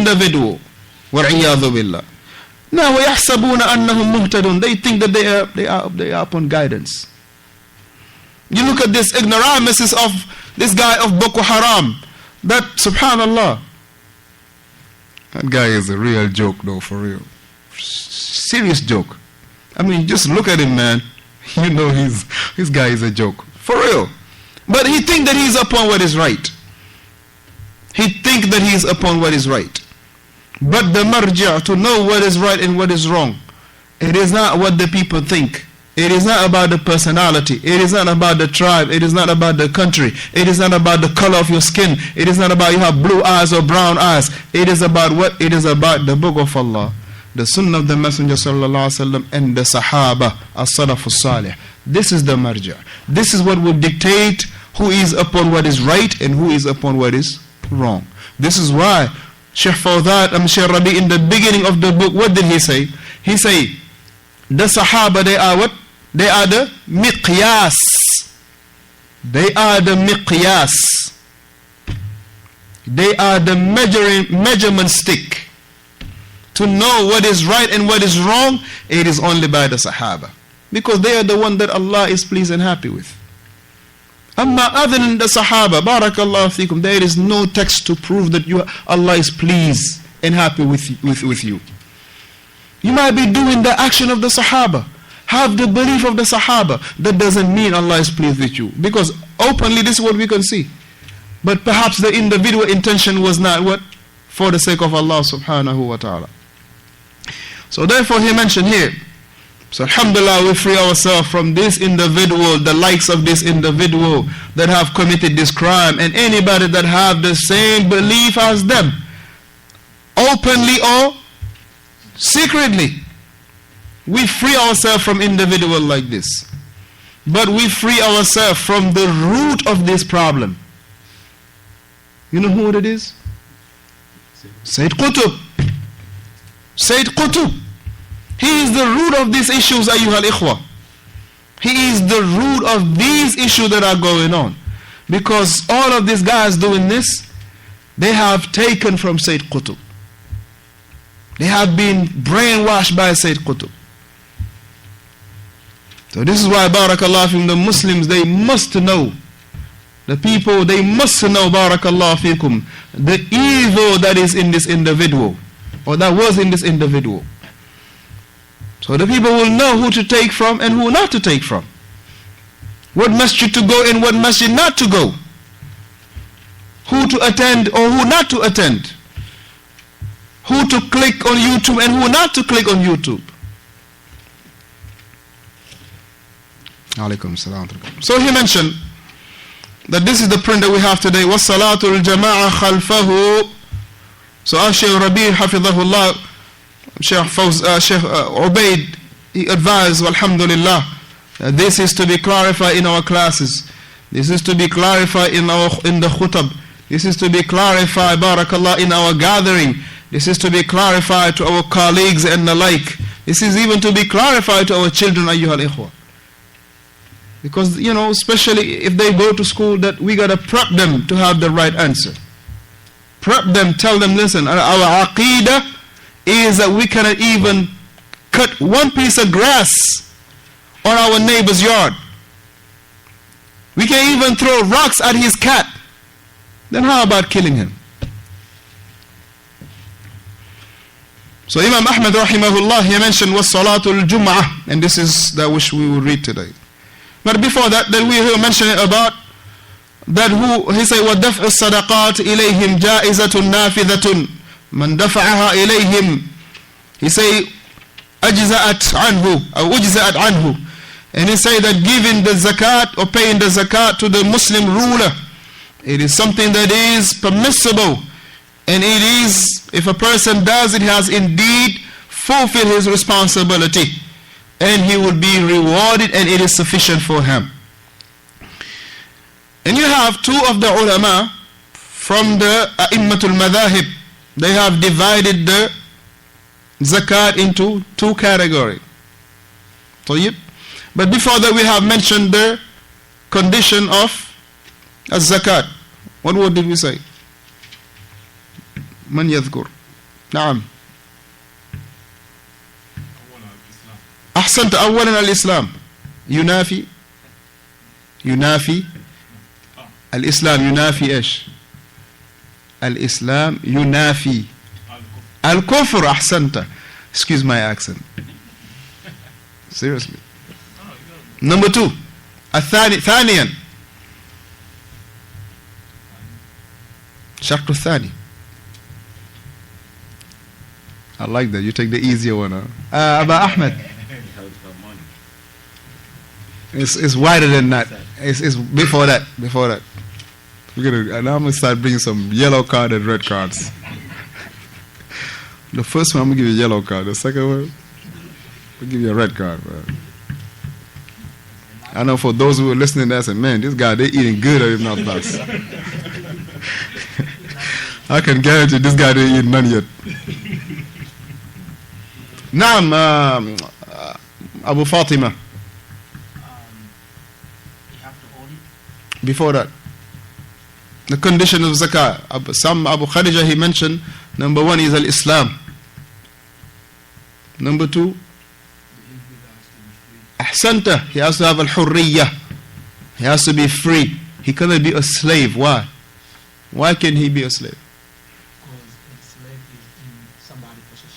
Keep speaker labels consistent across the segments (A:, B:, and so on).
A: individual. وَالْعِيَاذُ بِاللَّهِ. Now وَيَحْسَبُونَ أَنَّهُمْ مُهْتَدُونَ. They think that they are upon guidance. You look at this ignoramuses of this guy of Boko Haram. That, subhanallah, that guy is a real joke though, for real. Serious joke. I mean, just look at him, man. You know this guy is a joke. For real. But he think that he's upon what is right. He think that he's upon what is right. But the marja', to know what is right and what is wrong, it is not what the people think. It is not about the personality. It is not about the tribe. It is not about the country. It is not about the color of your skin. It is not about you have blue eyes or brown eyes. It is about what? It is about the book of Allah, the sunnah of the Messenger sallallahu alaihi wasallam, and the Sahaba, as-Salaf as-Salih. This is the marja'. This is what will dictate who is upon what is right and who is upon what is wrong. This is why Shaykh Rabee in the beginning of the book, what did he say? He say, the Sahaba, they are what? They are the miqyas. They are the miqyas. They are the measurement stick. To know what is right and what is wrong, it is only by the Sahaba. Because they are the one that Allah is pleased and happy with. Amma other than the Sahaba, barakallahu fikum, there is no text to prove that Allah is pleased and happy with you. You might be doing the action of the Sahaba, have the belief of the Sahaba. That doesn't mean Allah is pleased with you. Because openly this is what we can see. But perhaps the individual intention was not what? For the sake of Allah subhanahu wa ta'ala. So therefore he mentioned here, so alhamdulillah, we free ourselves from this individual, the likes of this individual that have committed this crime, and anybody that have the same belief as them, openly or secretly. We free ourselves from individual like this. But we free ourselves from the root of this problem. You know who it is? Sayyid Qutb. Sayyid Qutb. He is the root of these issues, ayyuhal ikhwa. He is the root of these issues that are going on. Because all of these guys doing this, they have taken from Sayyid Qutb. They have been brainwashed by Sayyid Qutb. So this is why, barakallahu fikum, the Muslims, they must know, the people, they must know, barakallahu fikum, the evil that is in this individual, or that was in this individual. So the people will know who to take from and who not to take from. What masjid to go and what masjid not to go. Who to attend or who not to attend. Who to click on YouTube and who not to click on YouTube. So he mentioned that this is the print that we have today. وَالصَّلَاةُ الْجَمَاعَ خَلْفَهُ. So our Shaykh Rabee, hafidhahullah, Shaykh Ubaid, he advised, alhamdulillah, that this is to be clarified in our classes. This is to be clarified in the khutab. This is to be clarified, barakallah, in our gathering. This is to be clarified to our colleagues and the like. This is even to be clarified to our children, ayyuhal ikhwa. Because, you know, especially if they go to school, that we got to prep them to have the right answer. Prep them, tell them, listen, our aqidah is that we cannot even cut one piece of grass on our neighbor's yard. We can't even throw rocks at his cat. Then how about killing him? So Imam Ahmad rahimahullah, he mentioned was Salatul Jum'ah, and this is that which we will read today. But before that, then we will mention about that who, he said, وَدَفْعُ الصَّدَقَاتِ إِلَيْهِمْ جَائِزَةٌ نَافِذَةٌ مَنْ دَفَعَهَا إِلَيْهِمْ. He say, أَجْزَأَتْ عَنْهُ أو أُجْزَأَتْ عَنْهُ. And he say that giving the zakat or paying the zakat to the Muslim ruler, it is something that is permissible. And it is, if a person does it, has indeed fulfilled his responsibility. And he will be rewarded, and it is sufficient for him. And you have two of the ulama from the A'immatul Madhahib. They have divided the zakat into two categories. But before that, we have mentioned the condition of zakat. What word did we say? Man yadhkur? نعم. أحسنت. أولا الإسلام ينافي الإسلام ينافي إيش؟ الإسلام ينافي الكفر. أحسنت. Excuse my accent. Seriously. Number 2. ثانيا الشرط الثاني. I like that. You take the easier one. Aba Ahmed. It's wider than that. It's before that. Before that. And I'm going to start bringing some yellow card and red cards. The first one, I'm going to give you a yellow card. The second one, I'll give you a red card. Man. I know for those who are listening, they say, man, this guy, they eating good or if not best. I can guarantee this guy didn't eat none yet. Naam, Abu Fatima. Before that, the condition of zakah. Some Abu Khadija, he mentioned, number 1 is al-Islam. Number 2, ahsanta, he has to have al-hurriyyah. He has to be free. He cannot be a slave. Why? Why can he be a slave?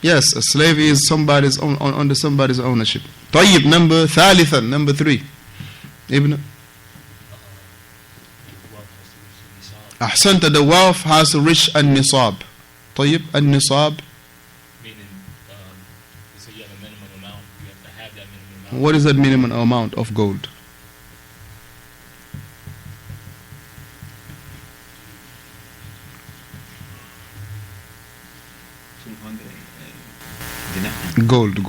A: Yes, a slave is somebody's under somebody's ownership. طيب, number ثالثا, number 3. Ibn. أحسنت, the wealth has to reach النصاب. طيب, النصاب.
B: Meaning, so you have a minimum amount. You have to have that minimum amount.
A: What is that minimum amount of gold? Gold.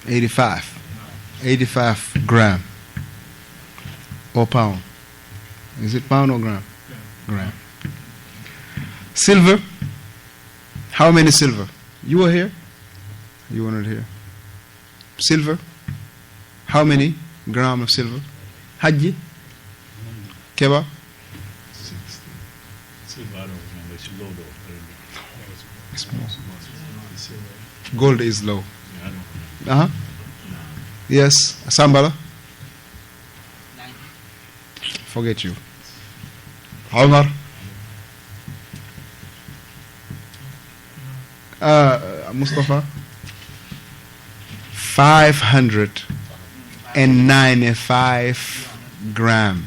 A: 85 gram or pound. Is it pound or gram? Gram. Silver. How many silver? You were here? You were not here. Silver. How many gram of silver? Haji? Keba? Gold is low. Yes. Sambala? Forget you. Omar? Mustafa? 595 gram.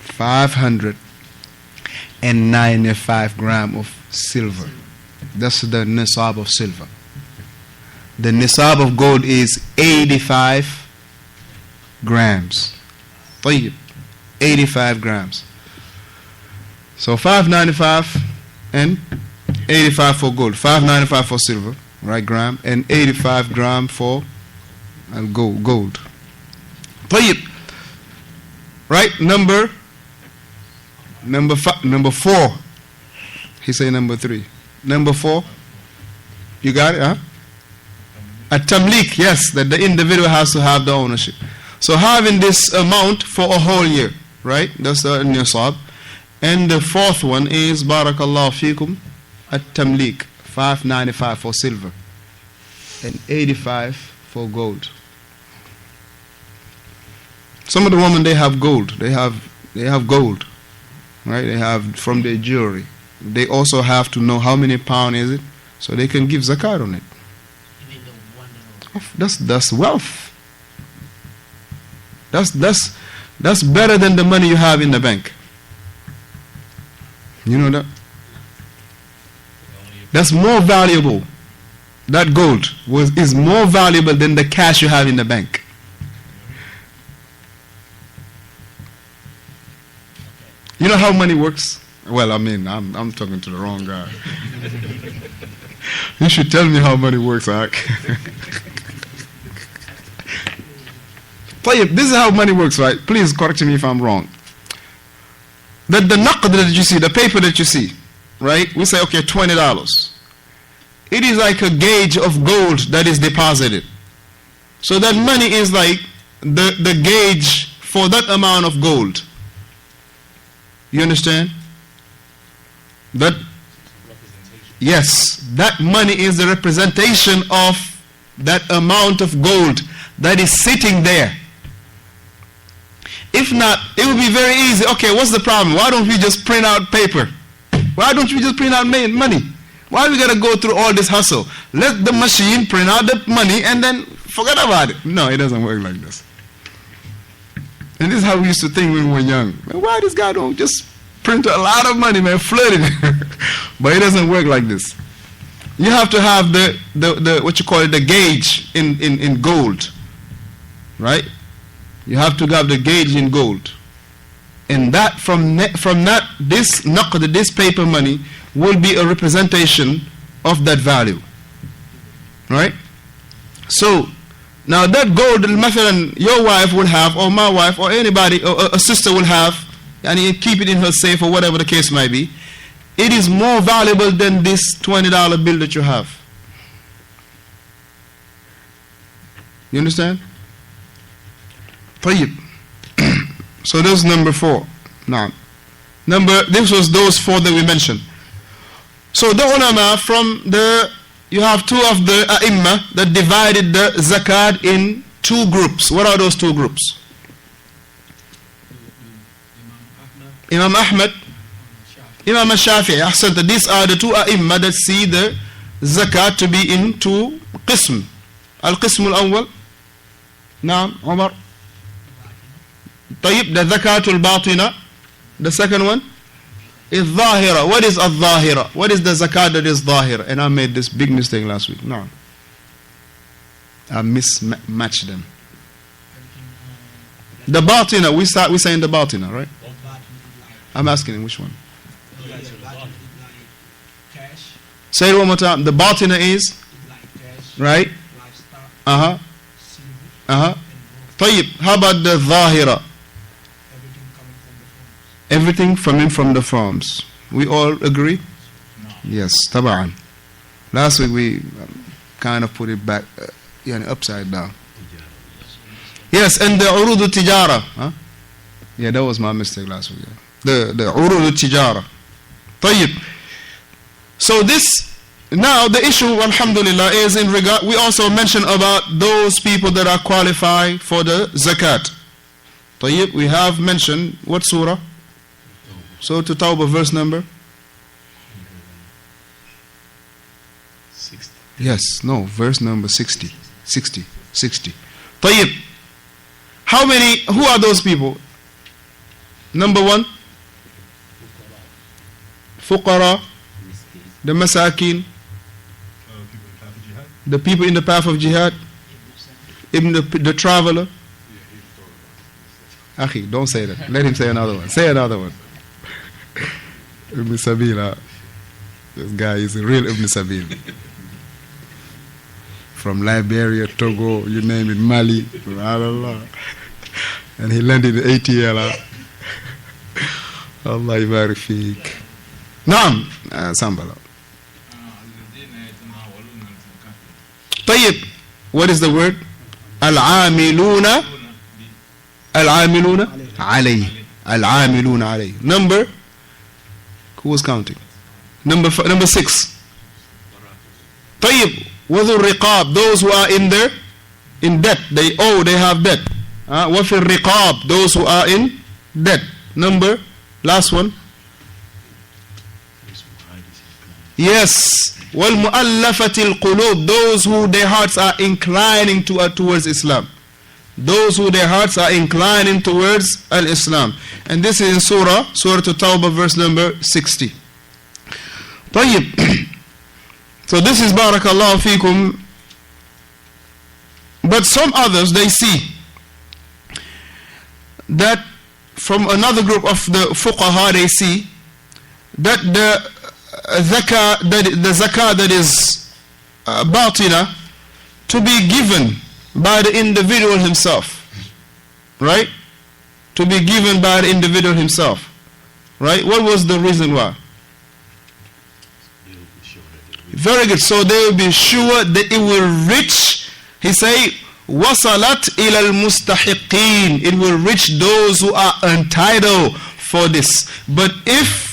A: 595 gram of silver. That's the nisab of silver. The nisab of gold is 85 grams. 85 grams. So 595 and 85 for gold. 595 for silver, right, gram, and 85 gram for gold. Right, number 4. He say number 3. Number 4. You got it, huh? A tamlik, yes, that the individual has to have the ownership. So having this amount for a whole year, right? That's the nisab. And the 4th one is barakallahu fikum at tamlik, 595 for silver and 85 for gold. Some of the women, they have gold. They have gold, right? They have from their jewelry. They also have to know how many pound is it, so they can give zakat on it. That's wealth. That's better than the money you have in the bank. You know that? That's more valuable. That gold is more valuable than the cash you have in the bank. You know how money works? Well, I mean, I'm talking to the wrong guy. You should tell me how money works, Ak. This is how money works, right? Please correct me if I'm wrong. The naqd that you see, the paper that you see, right? We say, okay, $20. It is like a gauge of gold that is deposited. So that money is like the gauge for that amount of gold. You understand? That,
B: Representation.
A: yes, that money is the representation of that amount of gold that is sitting there. If not, it would be very easy. Okay, what's the problem? Why don't we just print out paper? Why don't we just print out money? Why we gotta go through all this hustle? Let the machine print out the money and then forget about it. No, it doesn't work like this. And this is how we used to think when we were young. Man, why this guy don't just print a lot of money, man, flood it? But it doesn't work like this. You have to have the what you call it, the gauge in gold, right? You have to have the gauge in gold, and that from that this naqd, this paper money, will be a representation of that value, right? So now that gold, مثلا, your wife will have, or my wife, or anybody, or a sister will have, and you keep it in her safe, or whatever the case might be. It is more valuable than this $20 bill that you have. You understand? طيب. So this is number 4. Now, this was those 4 that we mentioned. So the ulama you have 2 of the ai that divided the zakat in 2 groups. What are those 2 groups? Imam Ahmad, Imam Shafi'i. Ahsanta. These are the 2 ai that see the zakat to be in 2 qism. Al-qism al-awwal. Naam, Umar. طيب, the zakatul batina. The second one is zahira. What is al-zahira? What is the zakat that is zahira? And I made this big mistake last week. No, I mismatched them. The batina, we saying the batina, right? I'm asking him which one. Say it one more time. The batina is right. طيب, how about the zahira? Everything coming from the farms. We all agree?
B: No.
A: Yes, taban. Last week we kind of put it back, upside down. Yes, and the urud tijara. Huh? Yeah, that was my mistake last week. The urud tijara. طيب. So this, now the issue, alhamdulillah, is in regard, we also mentioned about those people that are qualified for the zakat. طيب, we have mentioned, what surah? So to Tawbah, verse number?
B: 60.
A: Yes, no, verse number 60. 60. طيب, who are those people? Number 1, fuqara, the masakin, the people in the path of jihad, even the traveler. Akhi, don't say that. Let him say another one. Say another one. Ibn Sabil. This guy is a real Ibn Sabil. From Liberia, Togo, you name it, Mali, subhanallah. And he landed in ATL. Allah yabarak feek. Naam, Sambala. طيب, what is the word? Al-amiluna alayh. Al-amiluna alayh. Number? Who was counting? Number 6. طيب, وذو الرقاب, those who are in debt, they have debt. وفي الرقاب, those who are in debt. Number, last one. Yes, وَالْمُؤَلَّفَةِ الْقُلُوبِ, those who their hearts are inclining towards Islam. Those who their hearts are inclining towards Al-Islam. And this is in Surah At-Tawbah, verse number 60. طيب. So this is Barakallahu Feekum. But some others, they see that from another group of the fuqaha, they see that the zakah that is batina, to be given by the individual himself, right? To be given by the individual himself, right? What was the reason why? Very good. So they will be sure that it will reach, he say, wasalat ila al-mustahiqeen, it will reach those who are entitled for this. But if